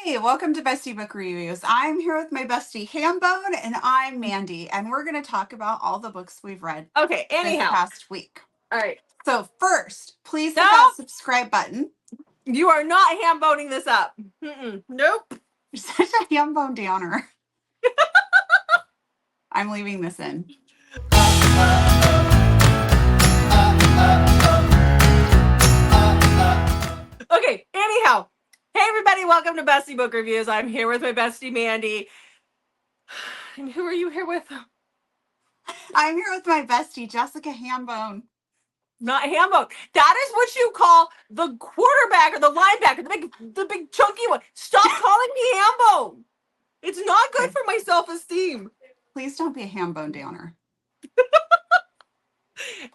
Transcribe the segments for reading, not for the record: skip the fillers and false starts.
Hey, welcome to Bestie Book Reviews. I'm here with my bestie Hambone, and I'm Mandy, and we're going to talk about all the books we've read Okay, this anyhow. past week. All right. So first, please hit No. that subscribe button. You are not ham-boning this up. Nope. You're such a Hambone downer. I'm leaving this in. Okay, anyhow. Hey, everybody, welcome to Bestie Book Reviews. I'm here with my bestie, Mandy. And who are you here with? I'm here with my bestie, Jessica Hambone. Not ham-bone. That is what you call the quarterback or the linebacker, the big chunky one. Stop calling me ham-bone. It's not good for my self-esteem. Please don't be a Hambone downer.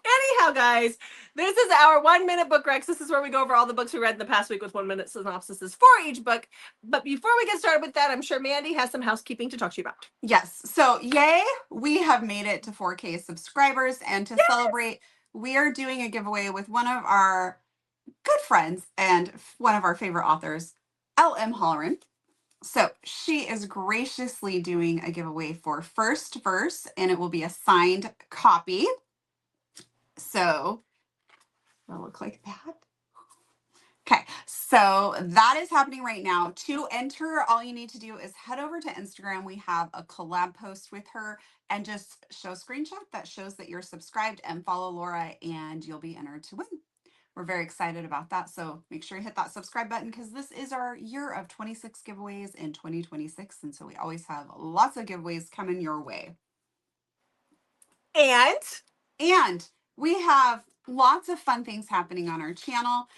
Anyhow, guys, this is our 1 minute book recs. This is where we go over all the books we read in the past week with 1 minute synopsises for each book. But before we get started with that, I'm sure Mandy has some housekeeping to talk to you about. Yes. So, yay, we have made it to 4K subscribers. And to celebrate, we are doing a giveaway with one of our good friends and one of our favorite authors, L.M. Holleran. So she is graciously doing a giveaway for First Verse, and it will be a signed copy. So it'll look like that. Okay, so that is happening right now. To enter, all you need to do is head over to Instagram. We have a collab post with her and just show a screenshot that shows that you're subscribed and follow Laura, and you'll be entered to win. We're very excited about that. So make sure you hit that subscribe button because this is our year of 26 giveaways in 2026. And so we always have lots of giveaways coming your way. And we have lots of fun things happening on our channel.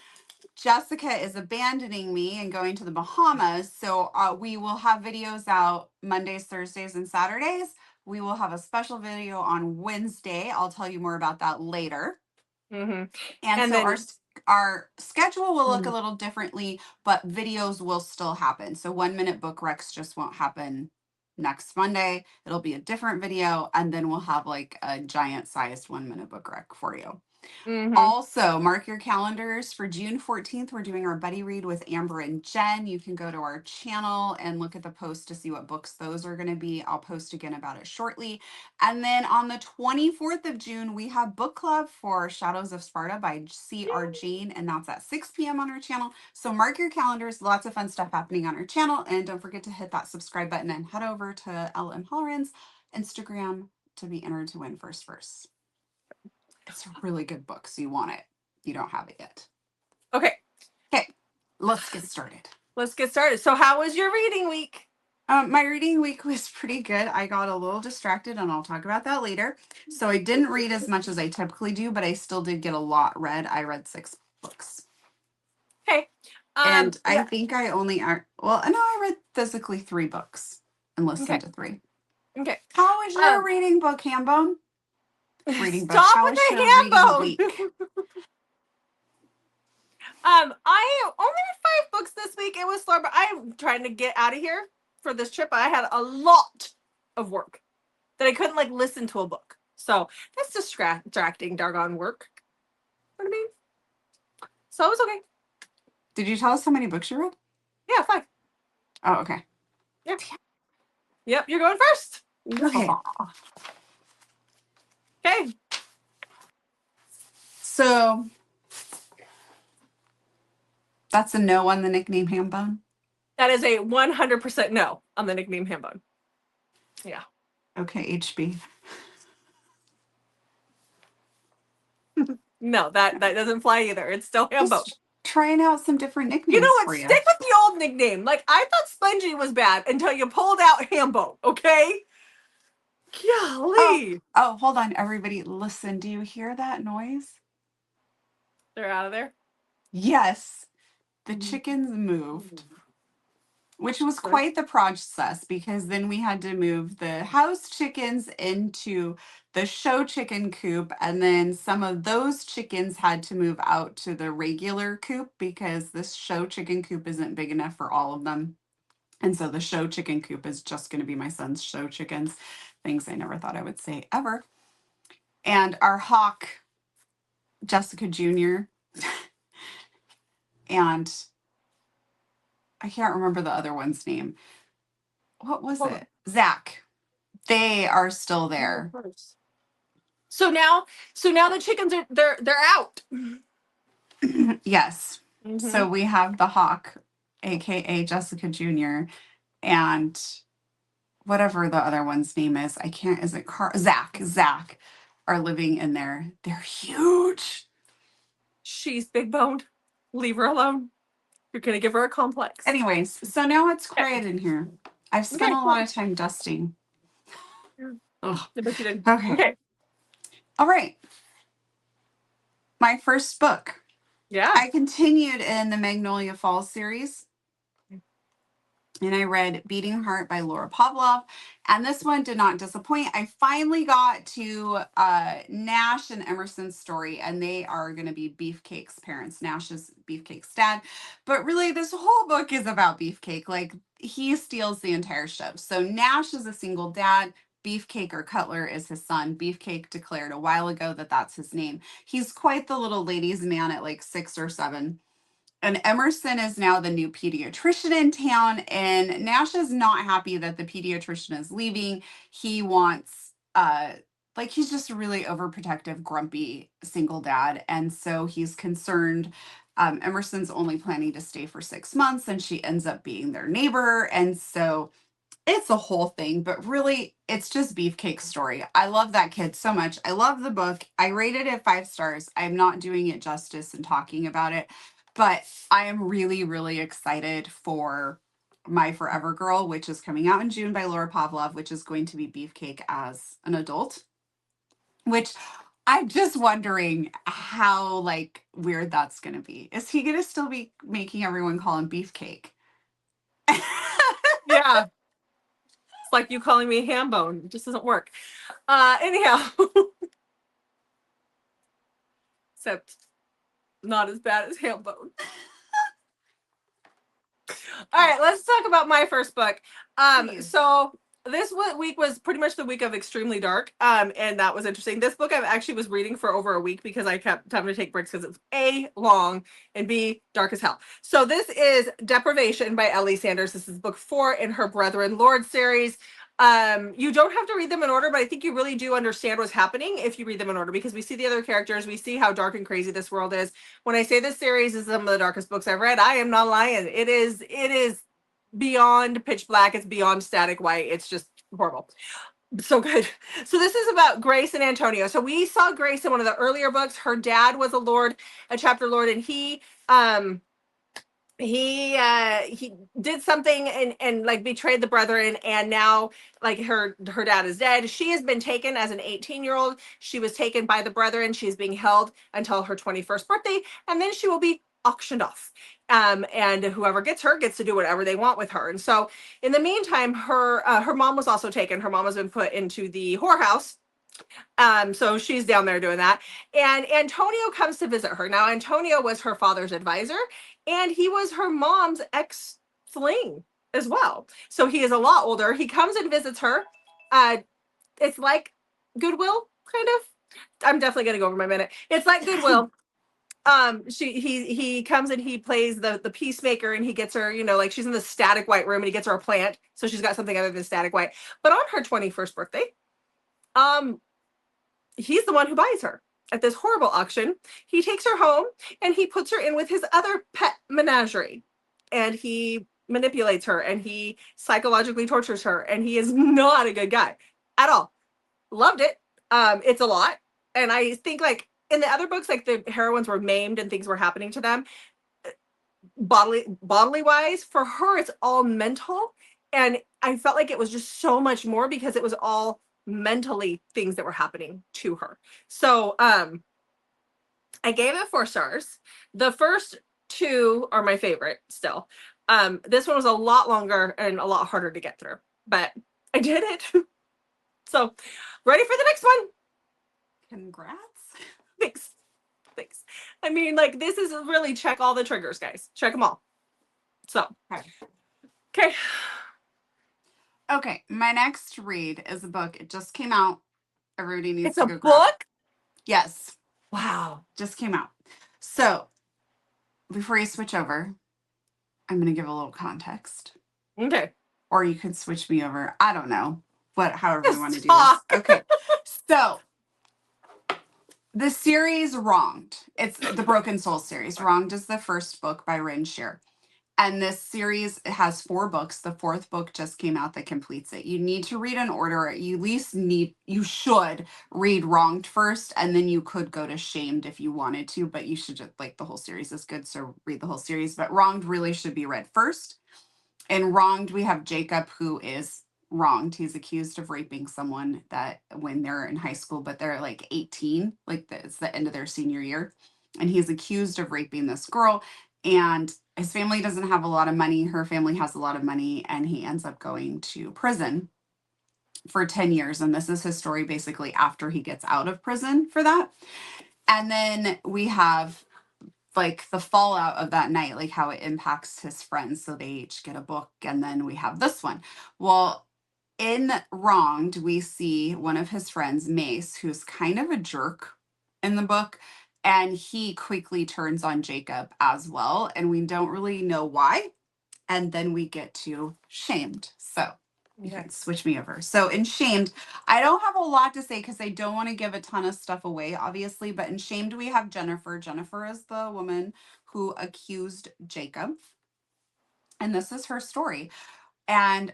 Jessica is abandoning me and going to the Bahamas. So we will have videos out Mondays, Thursdays, and Saturdays. We will have a special video on Wednesday. I'll tell you more about that later. Mm-hmm. And so then, our schedule will look a little differently, but videos will still happen. So 1 minute book recs just won't happen next Monday. It'll be a different video, and then we'll have like a giant sized 1 minute book rec for you. Mm-hmm. Also, mark your calendars for June 14th. We're doing our buddy read with Amber and Jen. You can go to our channel and look at the post to see what books those are going to be. I'll post again about it shortly. And then on the 24th of June, we have book club for Shadows of Sparta by C.R. Jane, and that's at 6 p.m. on our channel. So mark your calendars. Lots of fun stuff happening on our channel. And don't forget to hit that subscribe button and head over to L.M. Holleran's Instagram to be entered to win First Verse. It's a really good book, so you want it. You don't have it yet. Okay, let's get started. So how was your reading week? My reading week was pretty good. I got a little distracted, and I'll talk about that later. So I didn't read as much as I typically do, but I still did get a lot read. I read 6 books. Okay. And I think I only I read physically 3 books and listened to 3. Okay. How was your reading book, Hambone? Reading book. Stop with the Hambone. I only read 5 books this week. It was slow, but I'm trying to get out of here for this trip. I had a lot of work that I couldn't listen to a book. So that's distracting, darn work. You know what I mean? So it was okay. Did you tell us how many books you read? Yeah, 5. Oh, okay. Yeah. Yep, you're going first. Okay. Okay. So that's a no on the nickname Hambone? That is a 100% no on the nickname Hambone. Yeah. Okay, HB. No, that doesn't fly either. It's still Hambone. Just trying out some different nicknames. You know what? Stick with the old nickname. I thought Spongy was bad until you pulled out Hambone, okay? Golly. Oh, hold on, everybody. Listen, do you hear that noise? They're out of there? Yes. The chickens moved, which was quite the process because then we had to move the house chickens into the show chicken coop, and then some of those chickens had to move out to the regular coop because this show chicken coop isn't big enough for all of them. And so the show chicken coop is just going to be my son's show chickens. Things I never thought I would say ever. And our hawk, Jessica Jr., and I can't remember the other one's name. What was Hold on. it? Zach. They are still there. So now the chickens are they're out. Yes. Mm-hmm. So we have the hawk, aka Jessica Jr., and whatever the other one's name is. I can't, is it Zach? Zach are living in there. They're huge. She's big boned. Leave her alone. You're gonna give her a complex. Anyways, so now it's quiet in here. I've spent Okay, a cool. lot of time dusting. Ugh. I bet you did. Okay. Okay. All right. My first book. Yeah. I continued in the Magnolia Falls series, and I read Beating Heart by Laura Pavlov. And this one did not disappoint. I finally got to Nash and Emerson's story, and they are going to be Beefcake's parents. Nash is Beefcake's dad. But really, this whole book is about Beefcake. Like, he steals the entire ship. So Nash is a single dad. Beefcake, or Cutler, is his son. Beefcake declared a while ago that that's his name. He's quite the little ladies' man at like 6 or 7. And Emerson is now the new pediatrician in town, and Nash is not happy that the pediatrician is leaving. He wants like, he's just a really overprotective, grumpy single dad, and so he's concerned. Emerson's only planning to stay for 6 months, and she ends up being their neighbor, and so it's a whole thing, but really, it's just Beefcake's story. I love that kid so much. I love the book. I rated it 5 stars. I'm not doing it justice and talking about it, but I am really, really excited for My Forever Girl, which is coming out in June by Laura Pavlov, which is going to be Beefcake as an adult, which I'm just wondering how like weird that's going to be. Is he going to still be making everyone call him Beefcake? Yeah. It's like you calling me ham bone. It just doesn't work. Anyhow. Except not as bad as ham bone. All right, let's talk about my first book. Please. So this week was pretty much the week of extremely dark, and that was interesting. This book I actually was reading for over a week because I kept having to take breaks because it's A, long, and B, dark as hell. So this is Deprivation by Ellie Sanders. This is book 4 in her Brethren Lord series. You don't have to read them in order, but I think you really do understand what's happening if you read them in order, because we see the other characters, we see how dark and crazy this world is. When I say this series is some of the darkest books I've read, I am not lying. It is beyond pitch black. It's beyond static white. It's just horrible. So good. So this is about Grace and Antonio. So we saw Grace in one of the earlier books. Her dad was a chapter lord, and he did something and like betrayed the brethren, and now like her dad is dead. She has been taken as an 18-year-old. She was taken by the brethren. She's being held until her 21st birthday, and then she will be auctioned off. And whoever gets her gets to do whatever they want with her. And so in the meantime, her mom was also taken. Her mom has been put into the whorehouse. So she's down there doing that. And Antonio comes to visit her. Now, Antonio was her father's advisor, and he was her mom's ex-fling as well. So he is a lot older. He comes and visits her. It's like Goodwill, kind of. I'm definitely gonna go over my minute. It's like Goodwill. He comes and he plays the peacemaker, and he gets her, like she's in the static white room, and he gets her a plant. So she's got something other than static white. But on her 21st birthday, he's the one who buys her at this horrible auction. He takes her home and he puts her in with his other pet menagerie, and he manipulates her and he psychologically tortures her, and he is not a good guy at all. Loved it. It's a lot. And I think like in the other books, like the heroines were maimed and things were happening to them bodily wise. For her, it's all mental. And I felt like it was just so much more because it was all mentally things that were happening to her. So I gave it 4 stars. The first 2 are my favorite still. This one was a lot longer and a lot harder to get through, but I did it. So ready for the next one. Congrats. Thanks. I mean, like, this is really check all the triggers, guys. Check them all. So Okay, my next read is a book. It just came out. Everybody needs it's to a go grab it. book. Yes, Wow. just came out. So before you switch over, I'm going to give a little context. Okay. Or you could switch me over. I don't know. However we want to Just do this. talk. Okay. So the series Wronged. It's the Broken Soul series. Wronged is the first book by Rin Shear. And this series has 4 books. The 4th book just came out that completes it. You need to read in order. You should read Wronged first, and then you could go to Shamed if you wanted to, but you should just, like, the whole series is good, so read the whole series. But Wronged really should be read first. In Wronged, we have Jacob, who is wronged. He's accused of raping someone that when they're in high school, but they're like 18, it's the end of their senior year. And he's accused of raping this girl. And his family doesn't have a lot of money. Her family has a lot of money. And he ends up going to prison for 10 years. And this is his story basically after he gets out of prison for that. And then we have like the fallout of that night, like how it impacts his friends. So they each get a book. And then we have this one. Well, in Wronged, we see one of his friends, Mace, who's kind of a jerk in the book. And he quickly turns on Jacob as well. And we don't really know why. And then we get to Shamed. So you can switch me over. So in Shamed, I don't have a lot to say because I don't want to give a ton of stuff away, obviously. But in Shamed, we have Jennifer. Jennifer is the woman who accused Jacob. And this is her story. And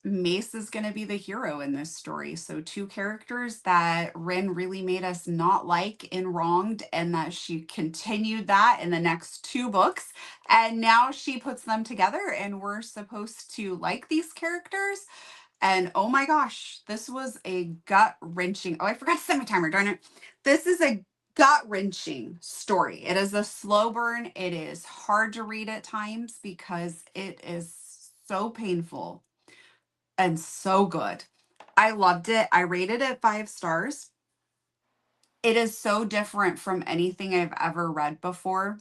Mace is going to be the hero in this story. So 2 characters that Rin really made us not like in Wronged, and that she continued that in the next 2 books. And now she puts them together and we're supposed to like these characters. And oh my gosh, this was a gut wrenching. Oh, I forgot to set my timer, darn it. This is a gut wrenching story. It is a slow burn. It is hard to read at times because it is so painful and so good. I loved it. I rated it 5 stars. It is so different from anything I've ever read before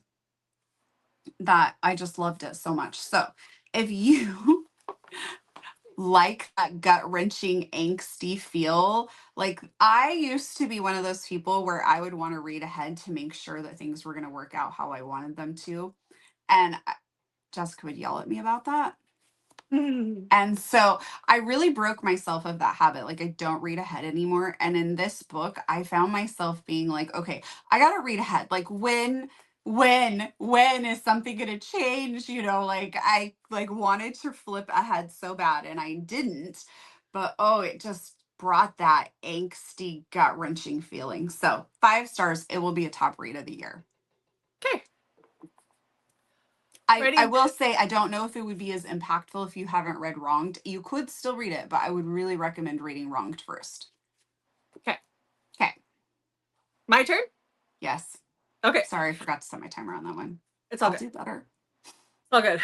that I just loved it so much. So if you like that gut wrenching, angsty feel, like I used to be one of those people where I would want to read ahead to make sure that things were going to work out how I wanted them to. And Jessica would yell at me about that. And so I really broke myself of that habit. Like I don't read ahead anymore. And in this book, I found myself being like, okay, I got to read ahead. Like when is something going to change? Like I like wanted to flip ahead so bad and I didn't, but oh, it just brought that angsty gut wrenching feeling. So 5 stars, it will be a top read of the year. Okay. I will say I don't know if it would be as impactful if you haven't read Wronged. You could still read it, but I would really recommend reading Wronged first. Okay. Okay. My turn? Yes. Okay. Sorry, I forgot to set my timer on that one. It's all I'll good. do better. Oh, good.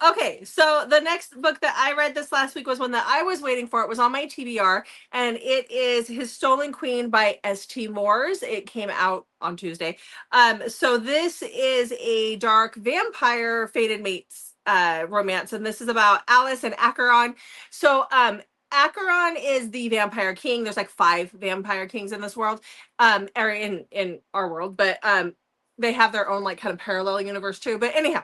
Okay, so the next book that I read this last week was one that I was waiting for. It was on my TBR, and it is His Stolen Queen by S.T. Moores. It came out on Tuesday. So this is a dark vampire fated mates romance, and this is about Alice and Acheron. So Acheron is the vampire king. There's like 5 vampire kings in this world, or in our world, but they have their own like kind of parallel universe too. But anyhow,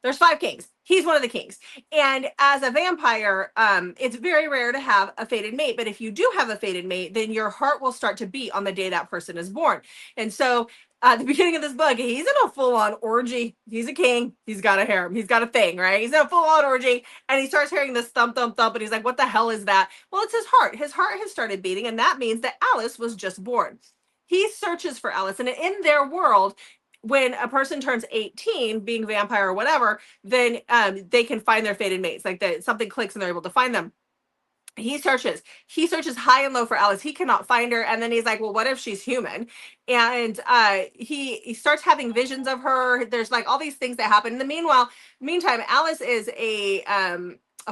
there's 5 kings. He's one of the kings. And as a vampire, it's very rare to have a fated mate. But if you do have a fated mate, then your heart will start to beat on the day that person is born. And so at the beginning of this book, he's in a full-on orgy. He's a king. He's got a harem. He's got a thing, right? He's in a full-on orgy. And he starts hearing this thump, thump, thump. And he's like, what the hell is that? Well, it's his heart. His heart has started beating. And that means that Alice was just born. He searches for Alice. And in their world, when a person turns 18, being a vampire or whatever, then they can find their fated mates. Like something clicks and they're able to find them. He searches high and low for Alice. He cannot find her. And then he's like, well, what if she's human? And he starts having visions of her. There's like all these things that happen. In the meantime, Alice is a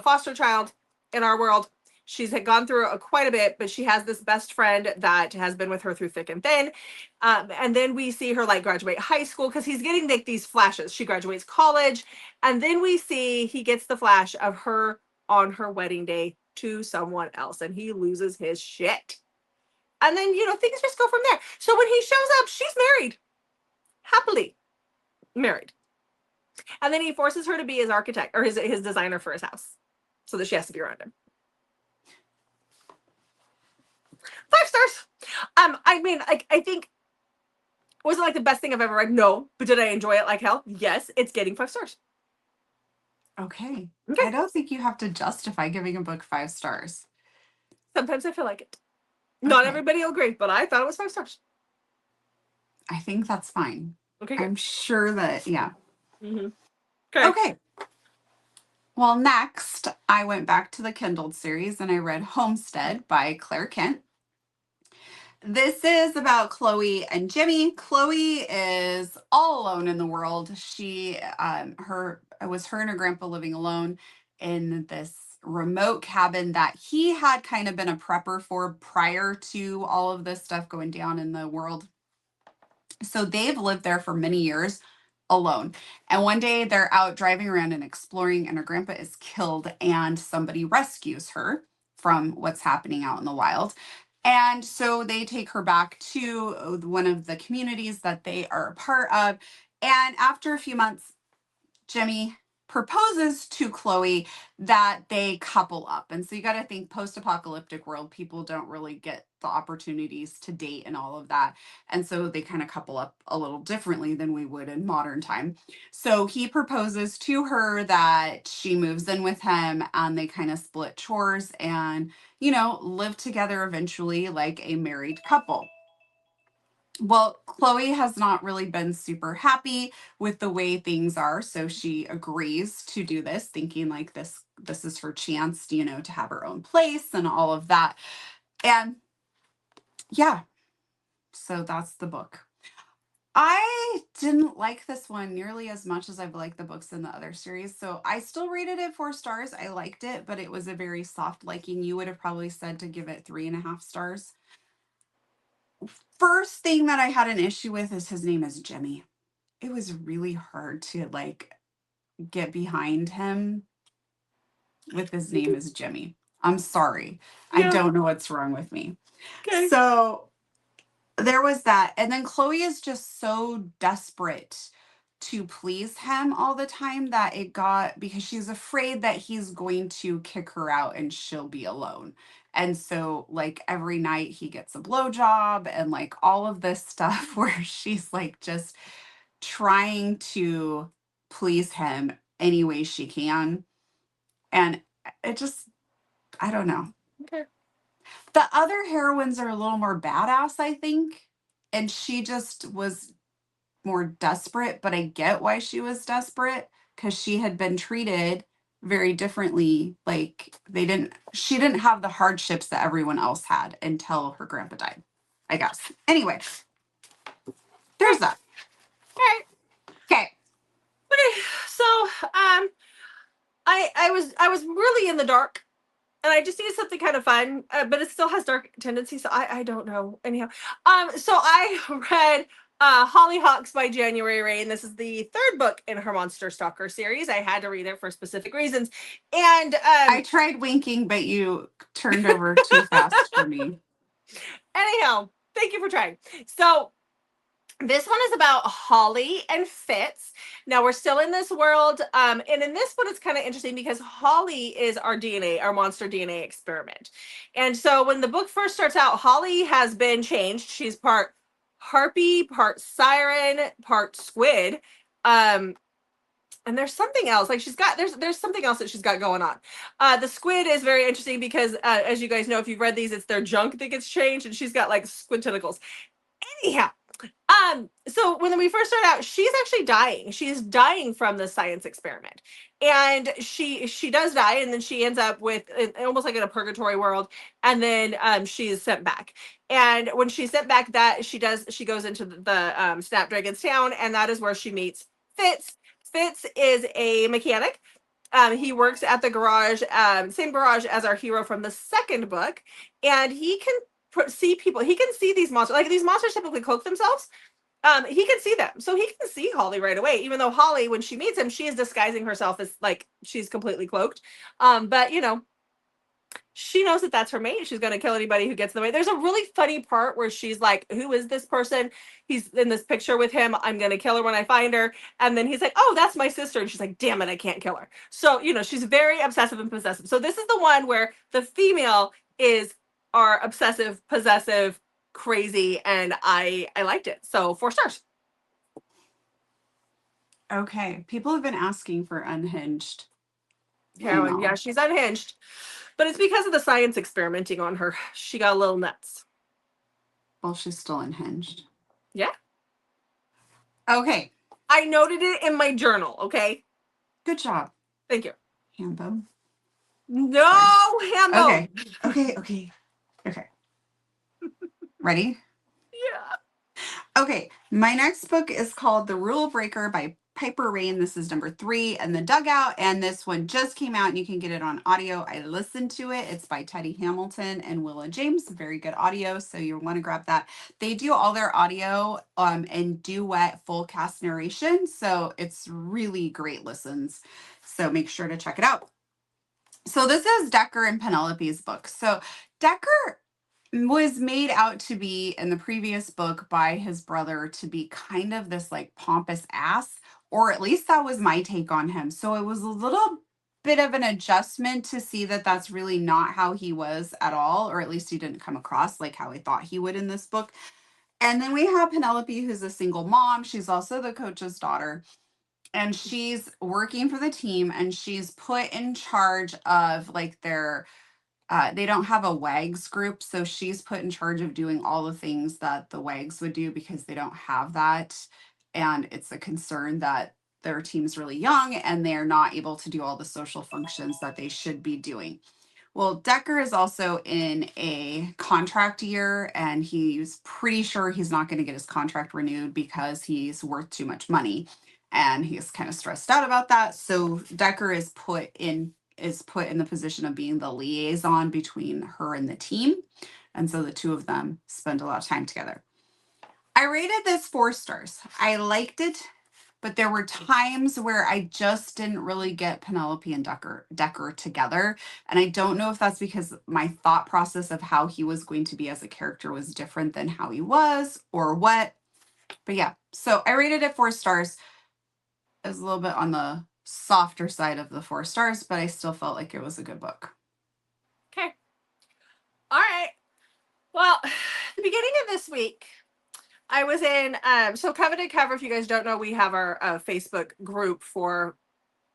foster child in our world. She's had gone through quite a bit, but she has this best friend that has been with her through thick and thin. And then we see her like graduate high school because he's getting like these flashes. She graduates college. And then we see he gets the flash of her on her wedding day to someone else, and he loses his shit. And then, things just go from there. So when he shows up, she's married. Happily married. And then he forces her to be his architect or his designer for his house, so that she has to be around him. 5 stars. I mean, I think, was it like the best thing I've ever read? No. But did I enjoy it like hell? Yes. It's getting 5 stars. Okay. Okay. I don't think you have to justify giving a book 5 stars. Sometimes I feel like it. Not Okay. everybody will agree, but I thought it was 5 stars. I think that's fine. Okay, good. I'm sure that, yeah. Okay. Okay. Well, next, I went back to the Kindle series and I read Homestead by Claire Kent. This is about Chloe and Jimmy. Chloe is all alone in the world. It was her and her grandpa living alone in this remote cabin that he had kind of been a prepper for prior to all of this stuff going down in the world. So they've lived there for many years alone. And one day they're out driving around and exploring, and her grandpa is killed, and somebody rescues her from what's happening out in the wild. And so they take her back to one of the communities that they are a part of. And after a few months, Jimmy proposes to Chloe that they couple up. And so you got to think post-apocalyptic world, people don't really get the opportunities to date and all of that. And so they kind of couple up a little differently than we would in modern time. So he proposes to her that she moves in with him and they kind of split chores and, live together eventually like a married couple. Well, Chloe has not really been super happy with the way things are, so she agrees to do this, thinking like this is her chance, to have her own place and all of that. And yeah, so that's the book. I didn't like this one nearly as much as I've liked the books in the other series, so I still rated it 4 stars. I liked it, but it was a very soft liking. You would have probably said to give it 3.5 stars. First thing that I had an issue with is his name is Jimmy. It was really hard to get behind him with his name is Jimmy. I'm sorry. I Yeah. don't know what's wrong with me. Okay. So there was that. And then Chloe is just so desperate to please him all the time that because she's afraid that he's going to kick her out and she'll be alone. And so, like, every night he gets a blowjob and like all of this stuff where she's like just trying to please him any way she can. And it just, I don't know. Okay. The other heroines are a little more badass, I think. And she just was more desperate, but I get why she was desperate because she had been treated very differently. Like she didn't have the hardships that everyone else had until her grandpa died, I guess. Anyway, there's that. All right. Okay. Okay. So, I was really in the dark, and I just needed something kind of fun, but it still has dark tendencies. So I don't know. Anyhow, so I read Hollyhocks by January Rain. This is the 3rd book in her Monster Stalker series. I had to read it for specific reasons, and I tried winking, but you turned over too fast for me. anyhow, thank you for trying. So this one is about Holly and Fitz. Now we're still in this world. And in this one, it's kind of interesting because Holly is our DNA, our monster DNA experiment. And so when the book first starts out, Holly has been changed. She's part harpy, part siren, part squid. And there's something else. Like there's something else that she's got going on. The squid is very interesting because as you guys know, if you've read these, it's their junk that gets changed, and she's got like squid tentacles. Anyhow, so when we first start out, she's actually dying. She's dying from the science experiment. And she does die, and then she ends up with almost like in a purgatory world, and then she's sent back. And when she's sent back, she goes into the Snapdragon's town, and that is where she meets Fitz. Fitz is a mechanic. He works at the garage, same garage as our hero from the 2nd book, and he can see people. He can see these monsters. Like, these monsters typically cloak themselves. He can see them, so he can see Holly right away. Even though Holly, when she meets him, she is disguising herself as like she's completely cloaked. But She knows that that's her mate. She's going to kill anybody who gets in the way. There's a really funny part where she's like, who is this person? He's in this picture with him. I'm going to kill her when I find her. And then he's like, oh, that's my sister. And she's like, damn it, I can't kill her. So, she's very obsessive and possessive. So this is the one where the female are obsessive, possessive, crazy. And I liked it. So 4 stars. Okay. People have been asking for unhinged. Heroine. Yeah, she's unhinged. But it's because of the science experimenting on her. She got a little nuts. Well, she's still unhinged. Yeah. Okay. I noted it in my journal, okay? Good job. Thank you. Hambo. No, Hambo. Okay. Ready? Yeah. Okay. My next book is called The Rule Breaker by Piper Rain. This is number 3 in the Dugout, and this one just came out and you can get it on audio. I listened to it. It's by Teddy Hamilton and Willa James. Very good audio, so you'll want to grab that. They do all their audio in duet full cast narration, so it's really great listens. So make sure to check it out. So this is Decker and Penelope's book. So Decker was made out to be in the previous book by his brother to be kind of this like pompous ass, or at least that was my take on him. So it was a little bit of an adjustment to see that that's really not how he was at all, or at least he didn't come across like how I thought he would in this book. And then we have Penelope, who's a single mom. She's also the coach's daughter. And she's working for the team, and she's put in charge of like they don't have a WAGs group, so she's put in charge of doing all the things that the WAGs would do because they don't have that. And it's a concern that their team's really young and they're not able to do all the social functions that they should be doing. Well, Decker is also in a contract year, and he's pretty sure he's not going to get his contract renewed because he's worth too much money. And he's kind of stressed out about that. So Decker is put in the position of being the liaison between her and the team. And so the two of them spend a lot of time together. I rated this 4 stars. I liked it, but there were times where I just didn't really get Penelope and Decker together. And I don't know if that's because my thought process of how he was going to be as a character was different than how he was or what. But yeah, so I rated it 4 stars. It was a little bit on the softer side of the 4 stars, but I still felt like it was a good book. Okay. All right. Well, the beginning of this week, I was in, so Coveted Cover, if you guys don't know, we have our Facebook group for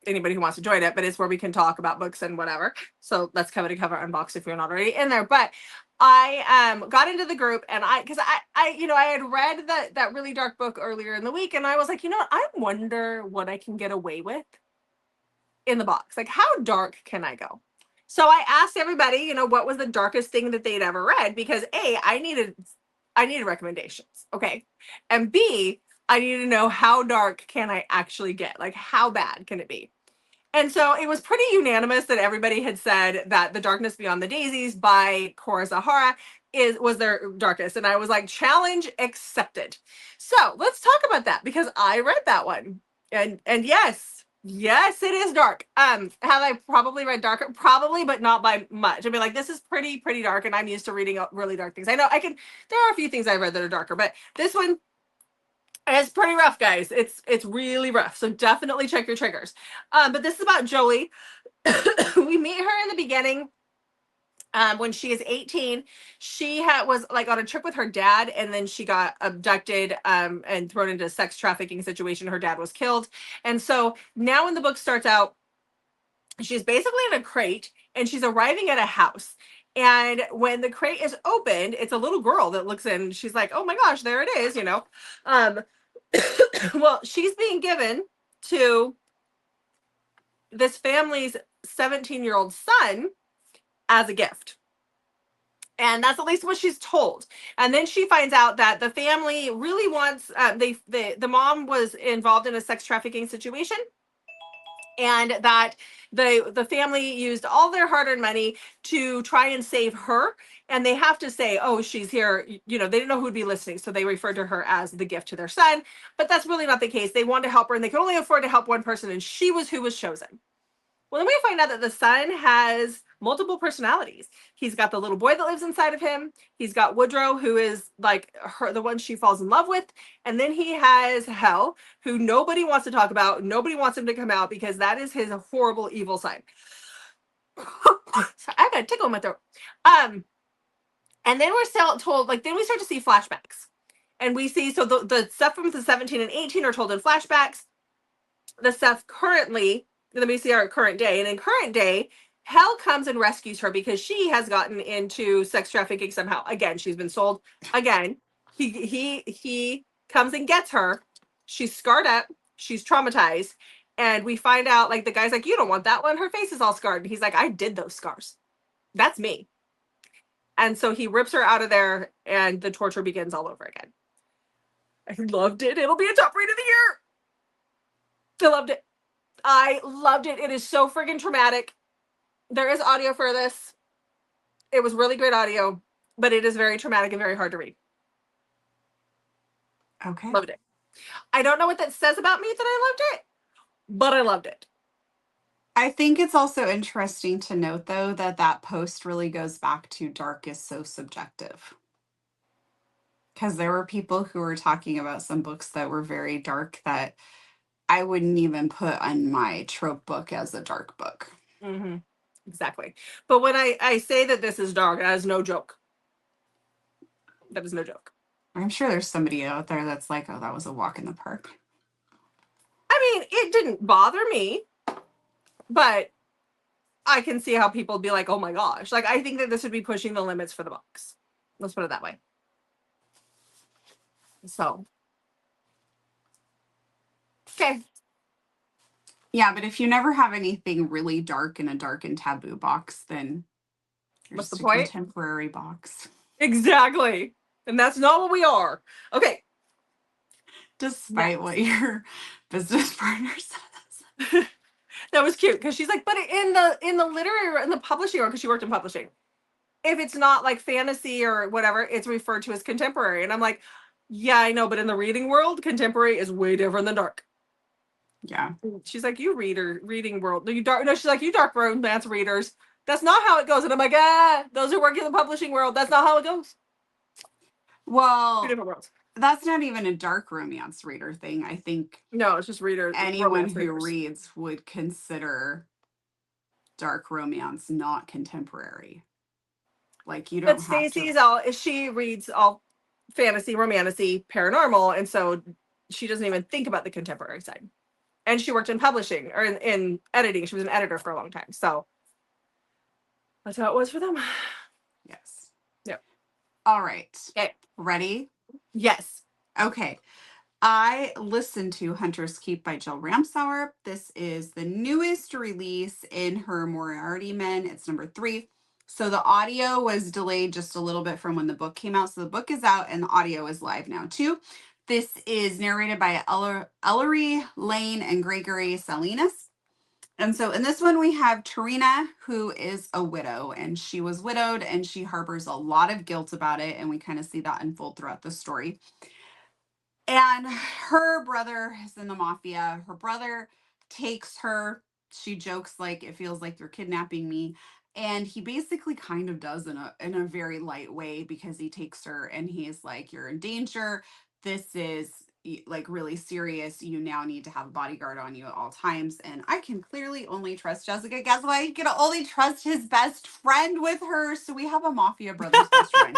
anybody who wants to join it, but it's where we can talk about books and whatever. So that's Coveted Cover Unboxed if you're not already in there. But I got into the group, and because I had read that really dark book earlier in the week, and I was like, I wonder what I can get away with in the box. Like, how dark can I go? So I asked everybody, what was the darkest thing that they'd ever read? Because A, I needed recommendations. Okay. And B, I needed to know how dark can I actually get? Like, how bad can it be? And so it was pretty unanimous that everybody had said that The Darkness Beyond the Daisies by Cora Zahara was their darkest. And I was like, challenge accepted. So let's talk about that, because I read that one. And yes, it is dark. Have I probably read darker? Probably, but not by much. I mean, like, this is pretty dark, and I'm used to reading really dark things. I know there are a few things I read that are darker, but this one, it's pretty rough, guys. It's really rough. So definitely check your triggers. But this is about Jolie. We meet her in the beginning. When she is 18, she was like on a trip with her dad, and then she got abducted and thrown into a sex trafficking situation. Her dad was killed. And so now when the book starts out, she's basically in a crate, and she's arriving at a house. And when the crate is opened, it's a little girl that looks in. She's like, oh my gosh, there it is, Well, she's being given to this family's 17-year-old son as a gift. And that's at least what she's told. And then she finds out that the family really wants, the mom was involved in a sex trafficking situation, and that the family used all their hard-earned money to try and save her. And they have to say, oh, she's here. They didn't know who would be listening, so they referred to her as the gift to their son. But that's really not the case. They wanted to help her, and they could only afford to help one person, and she was who was chosen. Well, then we find out that the son has multiple personalities. He's got the little boy that lives inside of him. He's got Woodrow, who is like the one she falls in love with. And then he has Hell, who nobody wants to talk about. Nobody wants him to come out because that is his horrible, evil side. So I got a tickle in my throat. And then we're still told, like, then we start to see flashbacks. And we see, so the stuff from the 17 and 18 are told in flashbacks. The stuff currently, let me see our current day. And in current day, Hell comes and rescues her because she has gotten into sex trafficking somehow. Again, she's been sold. Again, he comes and gets her. She's scarred up. She's traumatized. And we find out, like, the guy's like, you don't want that one. Her face is all scarred. And he's like, I did those scars. That's me. And so he rips her out of there and the torture begins all over again. I loved it. It'll be a top read of the year. I loved it. I loved it. It is so friggin' traumatic. There is audio for this. It was really great audio, but it is very traumatic and very hard to read. Okay. Loved it. I don't know what that says about me that I loved it, but I loved it. I think it's also interesting to note, though, that post really goes back to dark is so subjective. Because there were people who were talking about some books that were very dark that I wouldn't even put on my trope book as a dark book. Mm-hmm. Exactly. But when I say that this is dark, that is no joke. That is no joke. I'm sure there's somebody out there that's like, oh, that was a walk in the park. I mean, it didn't bother me, but I can see how people be like, oh my gosh. Like, I think that this would be pushing the limits for the books. Let's put it that way. So. Okay. Yeah, but if you never have anything really dark in a dark and taboo box, then you're What's just the a point? contemporary box. Exactly. And that's not what we are. Okay. Despite what your business partner says. That was cute because she's like, but in the publishing world, because she worked in publishing, if it's not like fantasy or whatever, it's referred to as contemporary. And I'm like, yeah, I know, but in the reading world, contemporary is way different than dark. Yeah. She's like, you reading world. You dark. No, she's like, you dark romance readers. That's not how it goes. And I'm like, those who work in the publishing world, that's not how it goes. Well, Two different worlds. That's not even a dark romance reader thing. I think no, it's just readers. Anyone who reads would consider dark romance not contemporary. Like you don't. But Stacey's she reads all fantasy, romantasy, paranormal, and so she doesn't even think about the contemporary side. And she worked in publishing or in editing. She was an editor for a long time. So that's how it was for them. Yes. Yep. All right. Okay. Ready? Yes. Okay. I listened to Hunter's Keep by Jill Ramsauer. This is the newest release in her Moriarty Men. It's number 3. So the audio was delayed just a little bit from when the book came out. So the book is out and the audio is live now too. This is narrated by Ellery Lane and Gregory Salinas. And so in this one, we have Tarina, who is a widow, and she was widowed and she harbors a lot of guilt about it. And we kind of see that unfold throughout the story. And her brother is in the Mafia. Her brother takes her. She jokes like, it feels like you're kidnapping me. And he basically kind of does in a very light way because he takes her and he's like, you're in danger. This is like really serious. You now need to have a bodyguard on you at all times. And I can clearly only trust Jessica. Guess what? I can only trust his best friend with her. So we have a Mafia brother's best friend.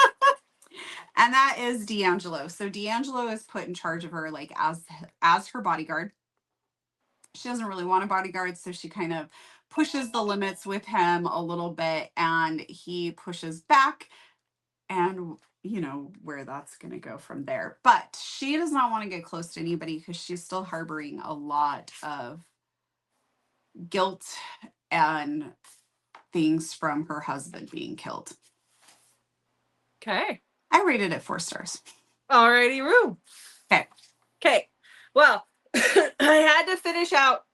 And that is D'Angelo. So D'Angelo is put in charge of her like as her bodyguard. She doesn't really want a bodyguard, so she kind of pushes the limits with him a little bit and he pushes back, and you know where that's going to go from there. But she does not want to get close to anybody because she's still harboring a lot of guilt and things from her husband being killed. Okay. I rated it 4 stars. Alrighty, Roo. Okay. Well, I had to finish out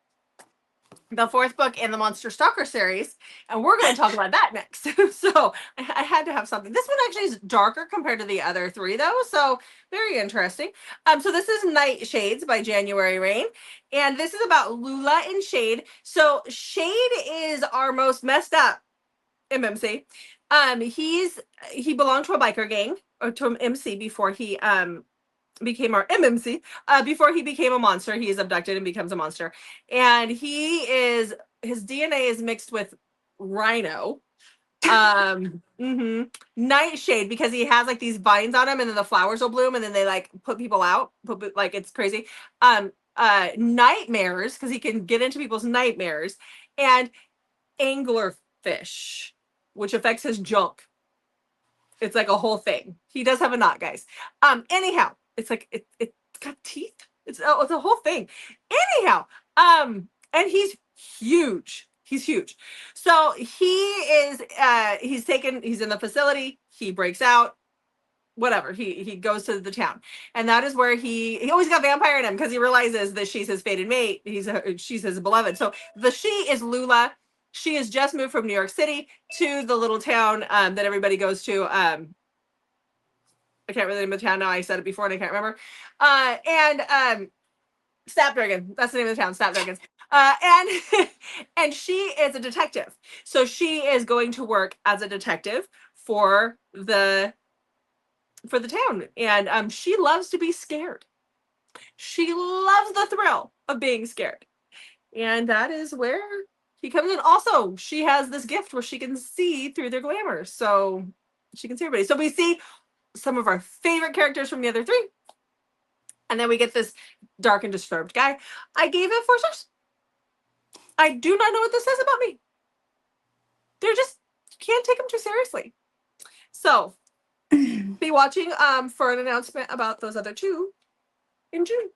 the 4th book in the Monster Stalker series, and we're going to talk about that next. So I had to have something. This one actually is darker compared to the other 3, though, so very interesting. So this is Nightshades by January Rain, and this is about Lula and Shade. So Shade is our most messed up MMC. He belonged to a biker gang, or to an MC, before he became our MMC. Before he became a monster, he is abducted and becomes a monster. And his DNA is mixed with rhino. Nightshade, because he has like these vines on him, and then the flowers will bloom, and then they like put people out. Like, it's crazy. Nightmares, because he can get into people's nightmares, and anglerfish, which affects his junk. It's like a whole thing. He does have a knot, guys. Anyhow, it's like it's got teeth. It's a whole thing. Anyhow, and he's huge. He's huge. So he's in the facility. He breaks out. Whatever. He goes to the town, and that is where he always got vampire in him, because he realizes that she's his fated mate. She's his beloved. So the she is Lula. She has just moved from New York City to the little town that everybody goes to. I can't really remember the town now. I said it before and I can't remember. And Snapdragon. That's the name of the town, Snapdragons. And she is a detective. So she is going to work as a detective for the town. And she loves to be scared. She loves the thrill of being scared. And that is where he comes in. Also, she has this gift where she can see through their glamour. So she can see everybody. So we see some of our favorite characters from the other three. And then we get this dark and disturbed guy. I gave it 4 stars. I do not know what this says about me. They're just, you can't take them too seriously. So be watching for an announcement about those other two in June.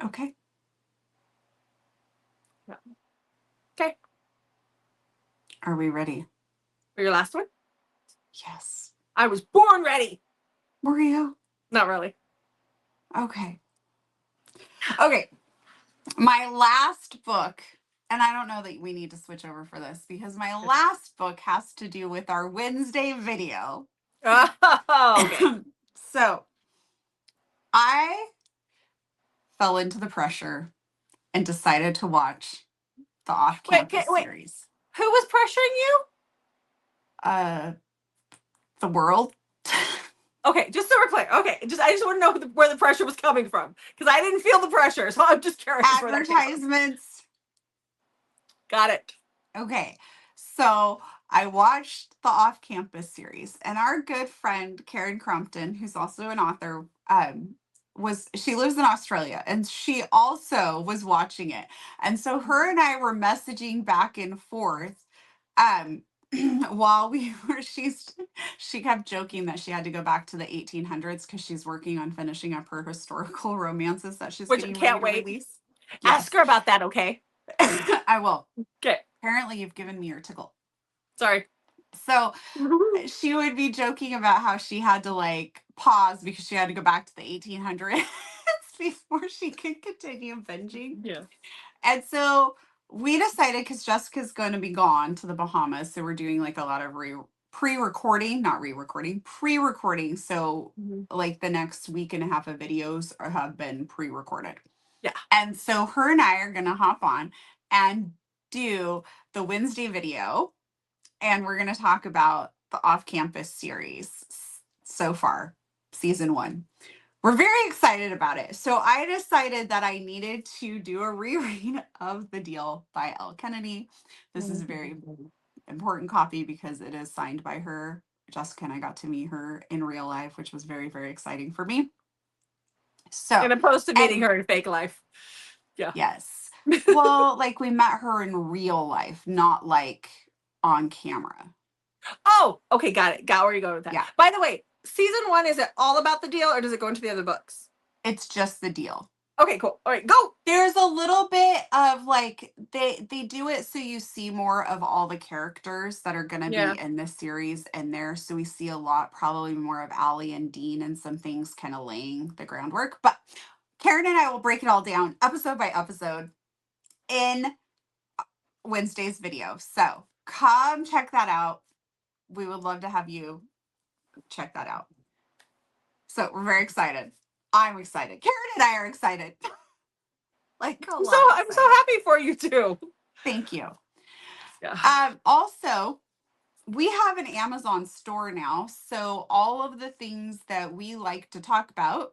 Okay. Yeah. Okay. Are we ready? For your last one? Yes. I was born ready. Were you? Not really. Okay. Okay. My last book, and I don't know that we need to switch over for this, because my last book has to do with our Wednesday video. Oh, okay. So I fell into the pressure and decided to watch the off-campus series. Who was pressuring you? The world. Okay, just so we're clear. Okay, I just want to know where the pressure was coming from, because I didn't feel the pressure, so I'm just curious. Advertisements. Got it. Okay, so I watched the off-campus series, and our good friend Karen Crumpton, who's also an author, she lives in Australia, and she also was watching it, and so her and I were messaging back and forth. While we were, she kept joking that she had to go back to the 1800s because she's working on finishing up her historical romances that she's getting ready to release. Yes. Ask her about that, okay? I will. Okay. Apparently, you've given me your tickle. Sorry. So she would be joking about how she had to like pause because she had to go back to the 1800s before she could continue binging. Yeah. And so we decided, because Jessica's going to be gone to the Bahamas, so we're doing like a lot of pre-recording. So like the next week and a half of videos have been pre-recorded. Yeah. And so her and I are going to hop on and do the Wednesday video, and we're going to talk about the off-campus series so far, season 1. We're very excited about it. So I decided that I needed to do a reread of The Deal by Elle Kennedy. This is a very important copy because it is signed by her. Jessica and I got to meet her in real life, which was very, very exciting for me. So, and opposed to meeting her in fake life. Yeah. Yes. Well, like we met her in real life, not like on camera. Oh, okay. Got it. Got where you're going with that. Yeah. By the way, season 1, is it all about The Deal, or does it go into the other books? It's just The Deal. Okay, cool. All right, go. There's a little bit of like they do it so you see more of all the characters that are going to be in this series in there. So we see a lot, probably more of Allie and Dean and some things kind of laying the groundwork. But Karen and I will break it all down episode by episode in Wednesday's video. So come check that out. We would love to have you check that out. So we're very excited. I'm excited. Karen and I are excited. I'm so happy for you too. Thank you. Yeah. Also, we have an Amazon store now. So all of the things that we like to talk about,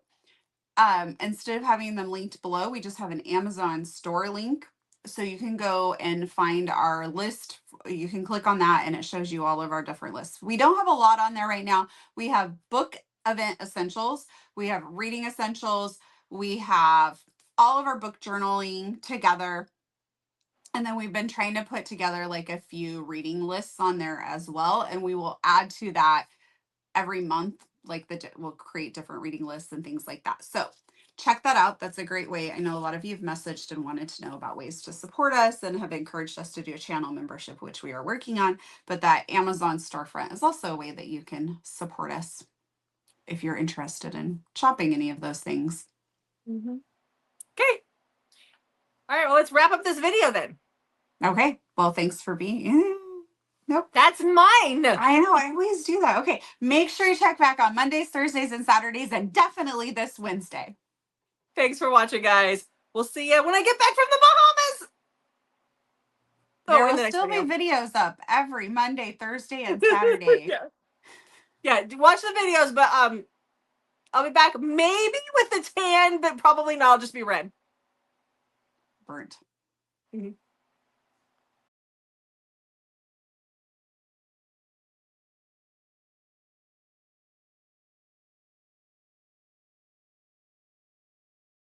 instead of having them linked below, we just have an Amazon store link. So you can go and find our list. You can click on that and it shows you all of our different lists. We don't have a lot on there right now. We have book event essentials, we have reading essentials, we have all of our book journaling together. And then we've been trying to put together like a few reading lists on there as well. And we will add to that every month, like we'll create different reading lists and things like that. So check that out. That's a great way. I know a lot of you have messaged and wanted to know about ways to support us and have encouraged us to do a channel membership, which we are working on. But that Amazon storefront is also a way that you can support us if you're interested in shopping any of those things. Mm-hmm. Okay. All right. Well, let's wrap up this video then. Okay. Well, thanks for being. Nope. That's mine. I know. I always do that. Okay. Make sure you check back on Mondays, Thursdays, and Saturdays, and definitely this Wednesday. Thanks for watching, guys. We'll see you when I get back from the Bahamas. There will still be videos up every Monday, Thursday, and Saturday. Yeah. Watch the videos, but I'll be back maybe with the tan, but probably not. I'll just be red. Burnt. Mm-hmm.